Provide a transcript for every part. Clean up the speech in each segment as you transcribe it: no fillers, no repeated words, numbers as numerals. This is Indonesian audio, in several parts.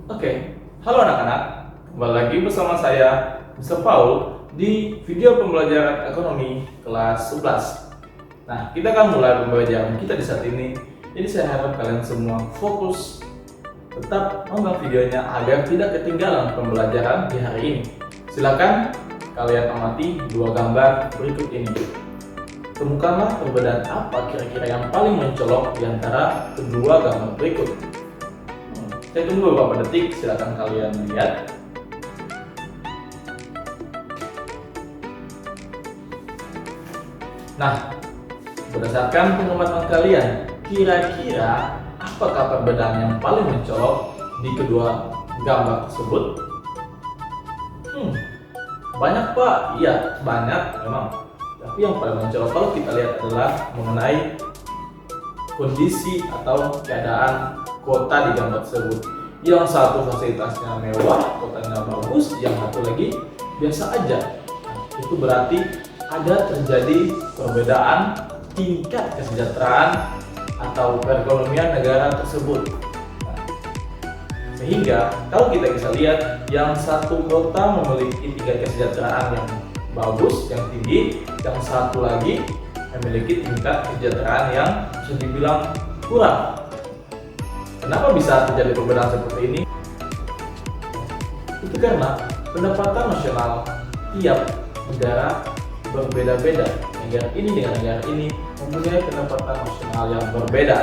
Oke, halo anak-anak, kembali lagi bersama saya, Mr. Paul, di video pembelajaran ekonomi kelas 11. Nah, kita akan mulai pembelajaran kita di saat ini, jadi saya harap kalian semua fokus, tetap nonton videonya agar tidak ketinggalan pembelajaran di hari ini. Silakan kalian amati dua gambar berikut ini. Temukanlah perbedaan apa kira-kira yang paling mencolok di antara kedua gambar berikut. Saya tunggu beberapa detik, silakan kalian lihat. Nah, berdasarkan pengamatan kalian, kira-kira apakah perbedaan yang paling mencolok di kedua gambar tersebut? Banyak Pak, iya banyak memang. Tapi yang paling mencolok kalau kita lihat adalah mengenai kondisi atau keadaan kota di gambar tersebut. Yang satu fasilitasnya mewah, kotanya bagus, yang satu lagi biasa aja. Itu berarti ada terjadi perbedaan tingkat kesejahteraan atau perekonomian negara tersebut. Sehingga kalau kita bisa lihat, yang satu kota memiliki tingkat kesejahteraan yang bagus, yang tinggi, yang satu lagi memiliki tingkat kesejahteraan yang bisa dibilang kurang. Kenapa bisa terjadi perbedaan seperti ini? Itu karena pendapatan nasional tiap negara berbeda-beda. Negara ini dengan negara ini mempunyai pendapatan nasional yang berbeda.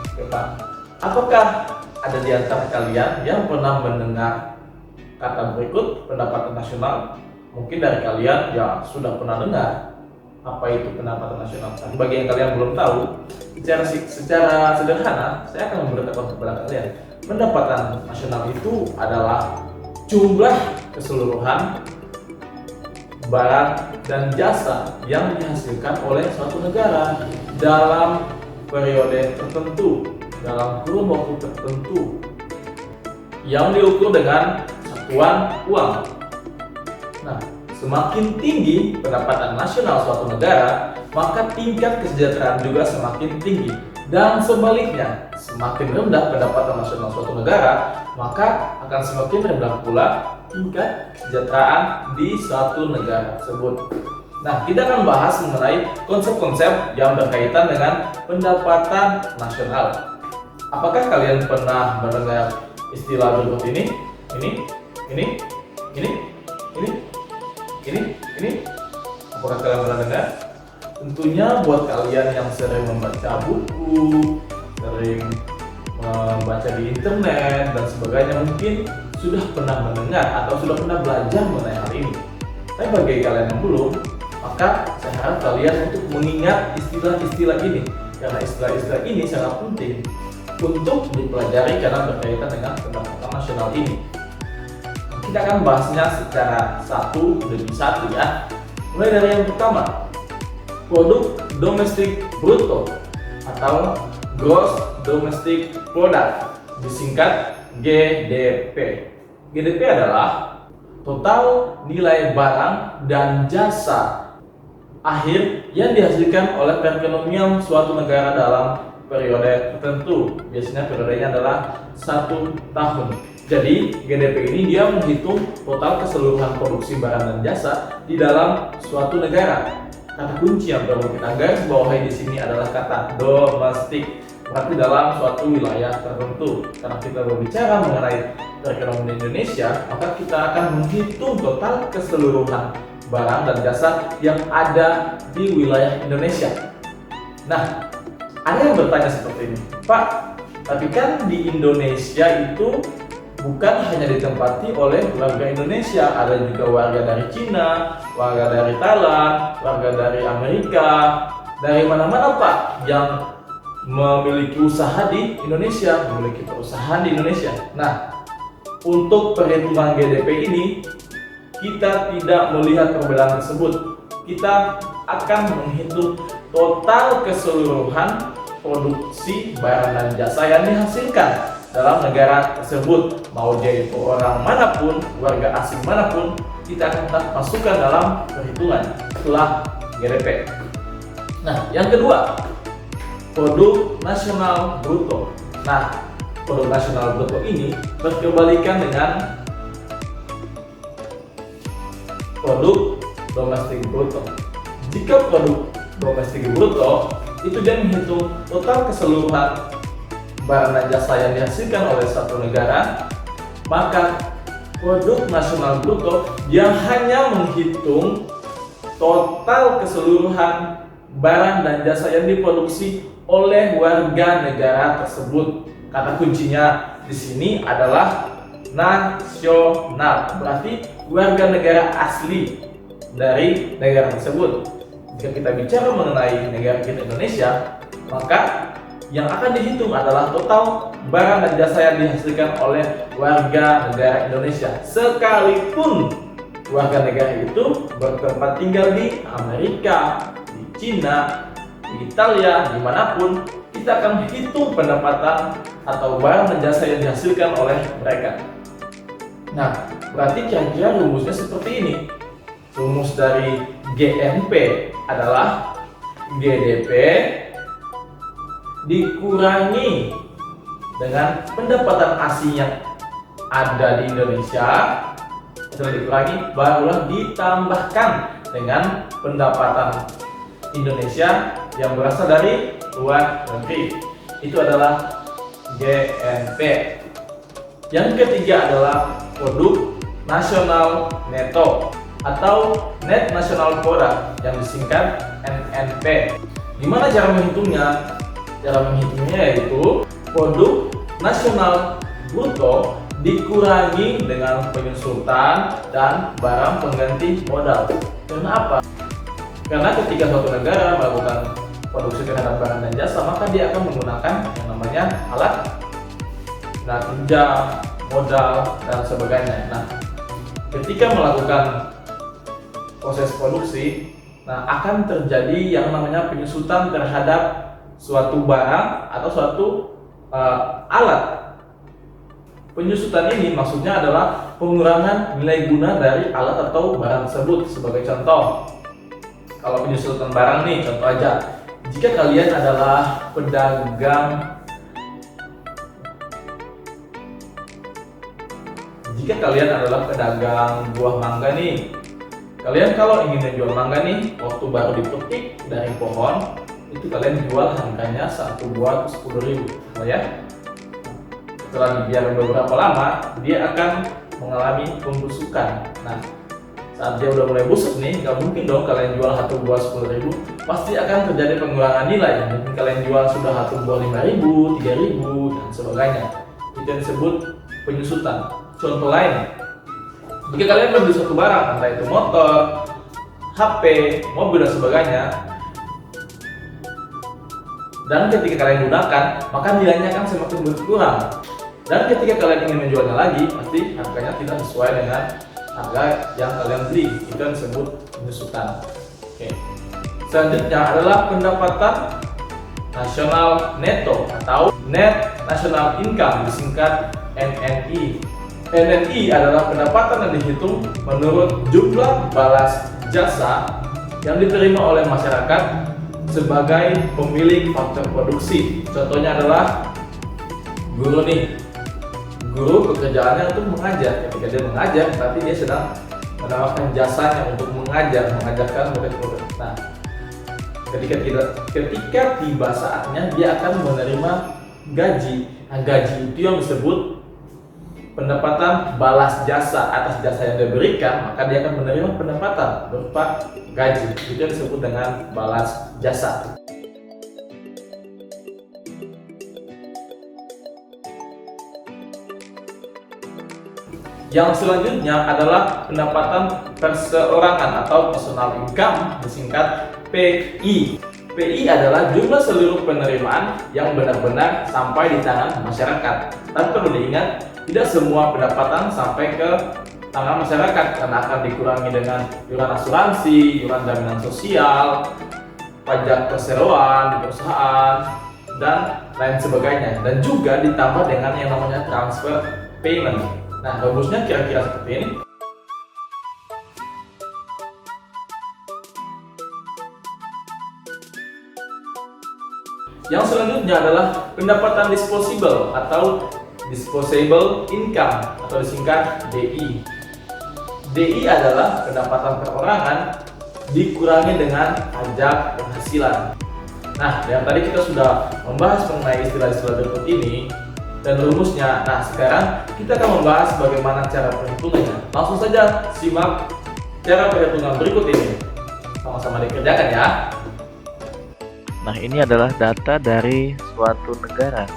Oke Pak, apakah ada di antara kalian yang pernah mendengar kata berikut pendapatan nasional? Mungkin dari kalian ya sudah pernah dengar apa itu pendapatan nasional. Tapi bagi yang kalian belum tahu, secara sederhana saya akan memberitahukan kepada kalian. Pendapatan nasional itu adalah jumlah keseluruhan barang dan jasa yang dihasilkan oleh suatu negara dalam periode tertentu, dalam kurun waktu tertentu, yang diukur dengan satuan uang. Nah, semakin tinggi pendapatan nasional suatu negara, maka tingkat kesejahteraan juga semakin tinggi. Dan sebaliknya, semakin rendah pendapatan nasional suatu negara, maka akan semakin rendah pula tingkat kesejahteraan di suatu negara tersebut. Nah, kita akan bahas mengenai konsep-konsep yang berkaitan dengan pendapatan nasional. Apakah kalian pernah mendengar istilah berikut ini? Ini? Apakah kalian pernah dengar? Tentunya buat kalian yang sering membaca buku, sering membaca di internet dan sebagainya, mungkin sudah pernah mendengar atau sudah pernah belajar mengenai hal ini. Tapi bagi kalian yang belum, maka saya harap kalian untuk mengingat istilah-istilah ini, karena istilah-istilah ini sangat penting untuk dipelajari karena berkaitan dengan pendapatan nasional ini. Kita akan bahasnya secara satu demi satu ya. Mulai dari yang pertama, produk domestik bruto atau gross domestic product, disingkat GDP. GDP adalah total nilai barang dan jasa akhir yang dihasilkan oleh perekonomian suatu negara dalam periode tertentu. Biasanya periodenya adalah 1 tahun. Jadi GDP ini dia menghitung total keseluruhan produksi barang dan jasa di dalam suatu negara. Kata kunci yang perlu kita garis bawahi di sini adalah kata domestik. Berarti dalam suatu wilayah tertentu. Karena kita berbicara mengenai perekonomian Indonesia, maka kita akan menghitung total keseluruhan barang dan jasa yang ada di wilayah Indonesia. Nah, ada yang bertanya seperti ini, Pak, tapi kan di Indonesia itu bukan hanya ditempati oleh warga Indonesia, ada juga warga dari Cina, warga dari Thailand, warga dari Amerika, dari mana-mana Pak yang memiliki usaha di Indonesia, memiliki perusahaan di Indonesia. Nah, untuk perhitungan GDP ini, kita tidak melihat perbedaan tersebut. Kita akan menghitung total keseluruhan produksi barang dan jasa yang dihasilkan dalam negara tersebut, mau dia itu orang manapun, warga asing manapun, kita akan masukkan dalam perhitungan setelah GDP. Nah, yang kedua, produk nasional bruto. Nah, produk nasional bruto ini berkebalikan dengan produk domestik bruto. Jika produk domestik bruto itu dia menghitung total keseluruhan barang dan jasa yang dihasilkan oleh satu negara, maka produk nasional bruto dia hanya menghitung total keseluruhan barang dan jasa yang diproduksi oleh warga negara tersebut. Kata kuncinya di sini adalah nasional, berarti warga negara asli dari negara tersebut. Jika kita bicara mengenai negara kita Indonesia, maka yang akan dihitung adalah total barang dan jasa yang dihasilkan oleh warga negara Indonesia, sekalipun warga negara itu bertempat tinggal di Amerika, di Cina, di Italia, dimanapun, kita akan hitung pendapatan atau barang dan jasa yang dihasilkan oleh mereka. Nah, berarti kira-kira rumusnya seperti ini. Rumus dari GNP adalah GDP dikurangi dengan pendapatan asing yang ada di Indonesia, setelah dikurangi barulah ditambahkan dengan pendapatan Indonesia yang berasal dari luar negeri. Itu adalah GNP. Yang ketiga adalah produk nasional neto atau Net National Product yang disingkat NNP. Gimana cara menghitungnya? Cara menghitungnya yaitu produk nasional bruto dikurangi dengan penyusutan dan barang pengganti modal. Kenapa? Karena ketika suatu negara melakukan produksi terhadap barang dan jasa, maka dia akan menggunakan yang namanya alat kerja, modal, dan sebagainya. Nah, ketika melakukan proses produksi, akan terjadi yang namanya penyusutan terhadap suatu barang atau suatu alat. Penyusutan ini maksudnya adalah pengurangan nilai guna dari alat atau barang tersebut. Sebagai contoh, kalau penyusutan barang nih, contoh aja, jika kalian adalah pedagang buah mangga nih, kalian kalau ingin menjual mangga nih, waktu baru dipetik dari pohon, itu kalian jual harganya satu buah 10.000, ya. Setelah dibiarkan beberapa lama, dia akan mengalami pembusukan. Nah, saat dia udah mulai busuk nih, nggak mungkin dong kalian jual satu buah 10.000, pasti akan terjadi pengurangan nilai. Mungkin kalian jual sudah satu buah 5.000, 3.000, dan sebagainya. Itu yang disebut penyusutan. Contoh lain, jika kalian membeli suatu barang, entah itu motor, HP, mobil, dan sebagainya, dan ketika kalian gunakan, maka nilainya akan semakin berkurang. Dan ketika kalian ingin menjualnya lagi, pasti harganya tidak sesuai dengan harga yang kalian beli. Itu yang disebut penyusutan. Oke. Selanjutnya adalah pendapatan nasional neto atau Net National Income, disingkat NNI. NNI adalah pendapatan yang dihitung menurut jumlah balas jasa yang diterima oleh masyarakat sebagai pemilik faktor produksi. Contohnya adalah guru nih. Guru pekerjaannya untuk mengajar. Ketika dia mengajar, berarti dia sedang menawarkan jasanya untuk mengajarkan murid-murid. Nah, ketika tiba saatnya dia akan menerima gaji. Nah, gaji itu yang disebut pendapatan balas jasa atas jasa yang diberikan, maka dia akan menerima pendapatan berupa gaji. Itu yang disebut dengan balas jasa. Yang selanjutnya adalah pendapatan perseorangan atau personal income, disingkat PI. PI adalah jumlah seluruh penerimaan yang benar-benar sampai di tangan masyarakat. Tapi perlu diingat, tidak semua pendapatan sampai ke tangan masyarakat karena akan dikurangi dengan iuran asuransi, iuran jaminan sosial, pajak perseroan di perusahaan, dan lain sebagainya. Dan juga ditambah dengan yang namanya transfer payment. Nah, rumusnya kira-kira seperti ini. Yang selanjutnya adalah pendapatan disposable atau disposable income atau disingkat DI. DI adalah pendapatan perorangan dikurangi dengan pajak penghasilan. Nah, yang tadi kita sudah membahas mengenai istilah-istilah berikut ini dan rumusnya. Nah, sekarang kita akan membahas bagaimana cara perhitungannya. Langsung saja simak cara perhitungan berikut ini. Sama-sama dikerjakan ya. Nah, ini adalah data dari suatu negara.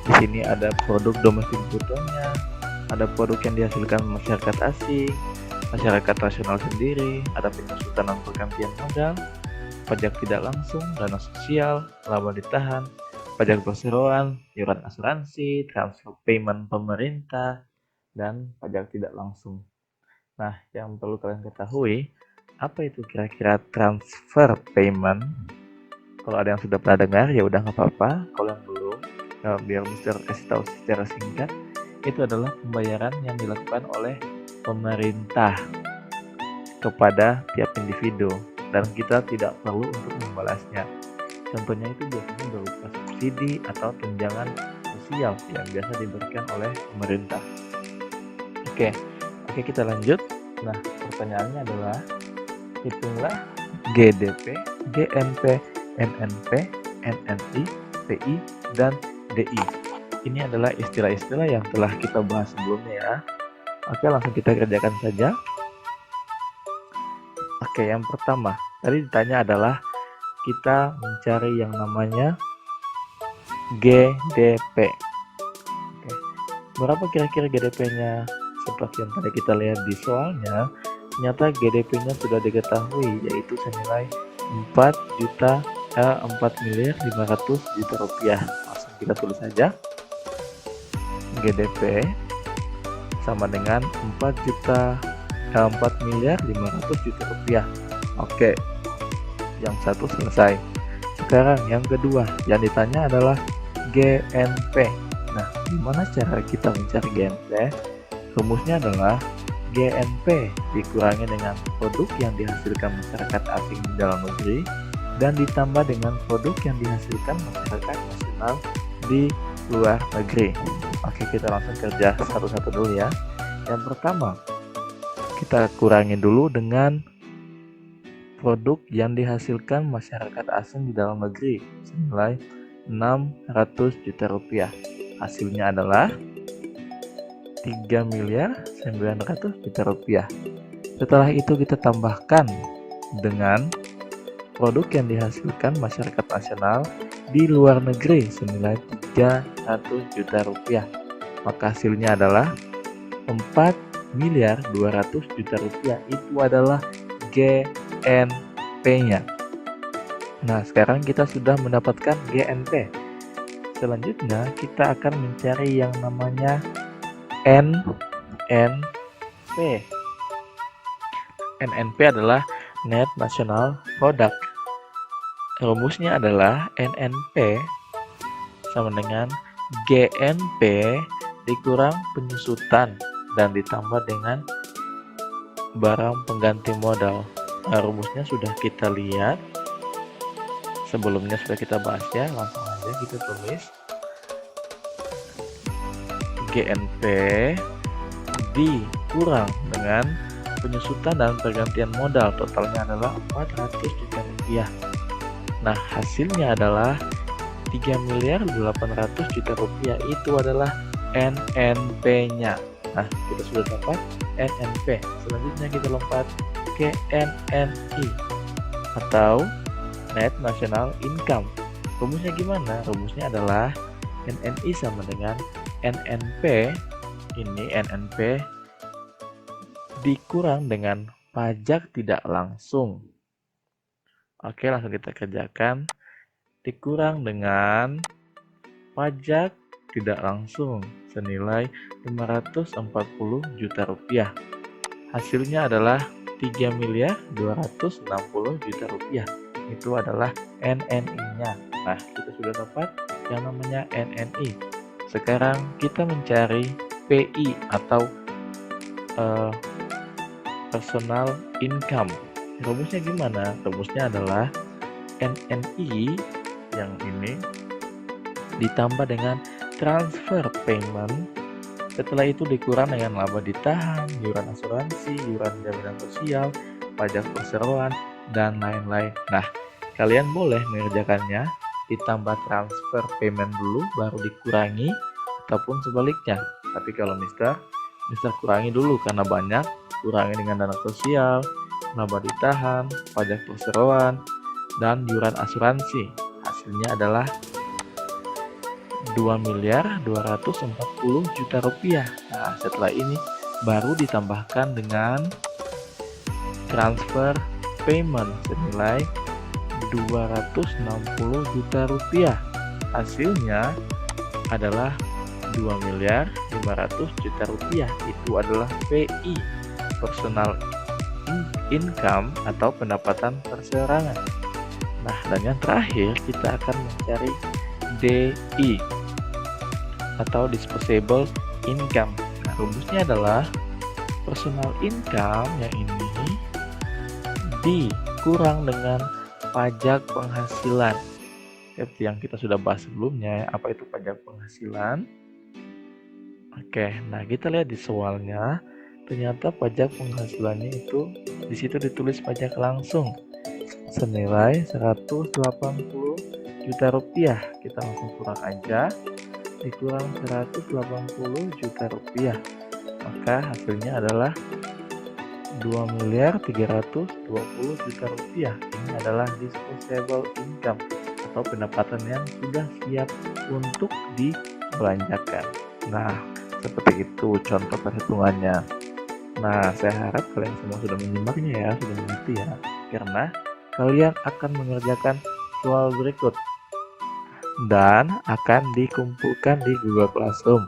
Di sini ada produk domestik brutonya, ada produk yang dihasilkan masyarakat asing, masyarakat nasional sendiri, ada penyusutan dan pergantian modal, pajak tidak langsung, dana sosial, laba ditahan, pajak perseroan, iuran asuransi, transfer payment pemerintah, dan pajak tidak langsung. Nah, yang perlu kalian ketahui, apa itu kira-kira transfer payment? Kalau ada yang sudah pernah dengar, ya udah nggak apa-apa. Kalau yang belum, biar Mister kasih tahu secara singkat, itu adalah pembayaran yang dilakukan oleh pemerintah kepada tiap individu dan kita tidak perlu untuk membalasnya. Contohnya itu biasanya berupa subsidi atau tunjangan sosial yang biasa diberikan oleh pemerintah. Oke, kita lanjut. Nah, pertanyaannya adalah hitunglah GDP, GNP, NNP, NNI, PI, dan DI. Ini adalah istilah-istilah yang telah kita bahas sebelumnya ya. Oke, langsung kita kerjakan saja. Oke, yang pertama, tadi ditanya adalah kita mencari yang namanya GDP. Oke, berapa kira-kira GDP-nya? Seperti yang tadi kita lihat di soalnya, ternyata GDP-nya sudah diketahui, yaitu senilai 4.500.000.000 rupiah. Langsung kita tulis saja. GDP sama dengan 4.500.000.000 rupiah. Oke, yang satu selesai. Sekarang yang kedua, yang ditanya adalah GNP. Nah, gimana cara kita mencari GNP? Rumusnya adalah GNP dikurangi dengan produk yang dihasilkan masyarakat asing di dalam negeri dan ditambah dengan produk yang dihasilkan masyarakat nasional di luar negeri. Oke, kita langsung kerja satu-satu dulu ya. Yang pertama, kita kurangi dulu dengan produk yang dihasilkan masyarakat asing di dalam negeri senilai 600 juta rupiah. Hasilnya adalah 3.900.000.000 rupiah. Setelah itu kita tambahkan dengan produk yang dihasilkan masyarakat nasional di luar negeri senilai 300 juta rupiah. Maka hasilnya adalah 4.200.000.000 rupiah. Itu adalah GNP-nya. Nah, sekarang kita sudah mendapatkan GNP. Selanjutnya kita akan mencari yang namanya NNP. NNP adalah Net National Product. Rumusnya adalah NNP sama dengan GNP dikurang penyusutan dan ditambah dengan barang pengganti modal. Nah, rumusnya sudah kita lihat sebelumnya, sudah kita bahas ya. Langsung aja kita tulis GNP dikurang dengan penyusutan dan pergantian modal, totalnya adalah 400 juta rupiah. Nah, hasilnya adalah 3.800.000.000 rupiah. Itu adalah NNP-nya. Nah, kita sudah dapat NNP. Selanjutnya kita lompat ke NNI atau Net National Income. Rumusnya gimana? Rumusnya adalah NNI sama dengan NNP. Ini NNP dikurang dengan pajak tidak langsung. Oke, langsung kita kerjakan. Dikurang dengan pajak tidak langsung senilai 540 juta rupiah. Hasilnya adalah 3.260 juta rupiah. Itu adalah NNI-nya. Nah, kita sudah dapat yang namanya NNI. Sekarang kita mencari PI atau personal income. Rumusnya gimana? Rumusnya adalah NNI yang ini ditambah dengan transfer payment, setelah itu dikurang dengan laba ditahan, iuran asuransi, iuran jaminan sosial, pajak perseroan, dan lain-lain. Nah, kalian boleh mengerjakannya ditambah transfer payment dulu baru dikurangi, ataupun sebaliknya. Tapi kalau Mister kurangi dulu karena banyak, kurangi dengan dana sosial, laba ditahan, pajak perseroan, dan iuran asuransi. Hasilnya adalah 2.240 juta rupiah. Nah, setelah ini baru ditambahkan dengan transfer payment senilai 260 juta rupiah. Hasilnya adalah 2.500 juta rupiah. Itu adalah PI, personal income atau pendapatan perseorangan. Nah, dan yang terakhir kita akan mencari DI atau disposable income. Nah, rumusnya adalah personal income yang ini dikurang dengan pajak penghasilan. Seperti yang kita sudah bahas sebelumnya, apa itu pajak penghasilan? Oke, nah kita lihat di soalnya, ternyata pajak penghasilannya itu di situ ditulis pajak langsung senilai 180 juta rupiah. Kita langsung kurang aja, dikurang 180 juta rupiah, maka hasilnya adalah 2.320 juta rupiah. Ini adalah disposable income atau pendapatan yang sudah siap untuk dibelanjakan. Nah, seperti itu contoh perhitungannya. Nah, saya harap kalian semua sudah menyimaknya ya, sudah mengerti ya, karena kalian akan mengerjakan soal berikut dan akan dikumpulkan di Google Classroom.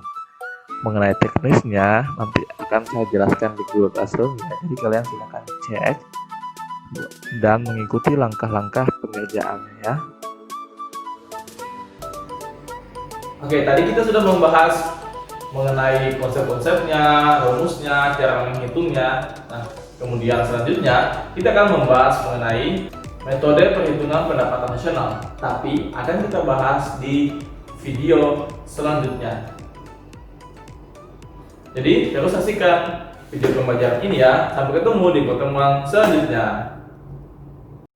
Mengenai teknisnya nanti akan saya jelaskan di Google Classroom ya. Jadi kalian silakan cek dan mengikuti langkah-langkah pengerjaannya ya. Oke, tadi kita sudah membahas mengenai konsep-konsepnya, rumusnya, cara menghitungnya. Nah, kemudian selanjutnya kita akan membahas mengenai metode perhitungan pendapatan nasional. Tapi akan kita bahas di video selanjutnya. Jadi terus saksikan video pembelajaran ini ya. Sampai ketemu di pertemuan selanjutnya.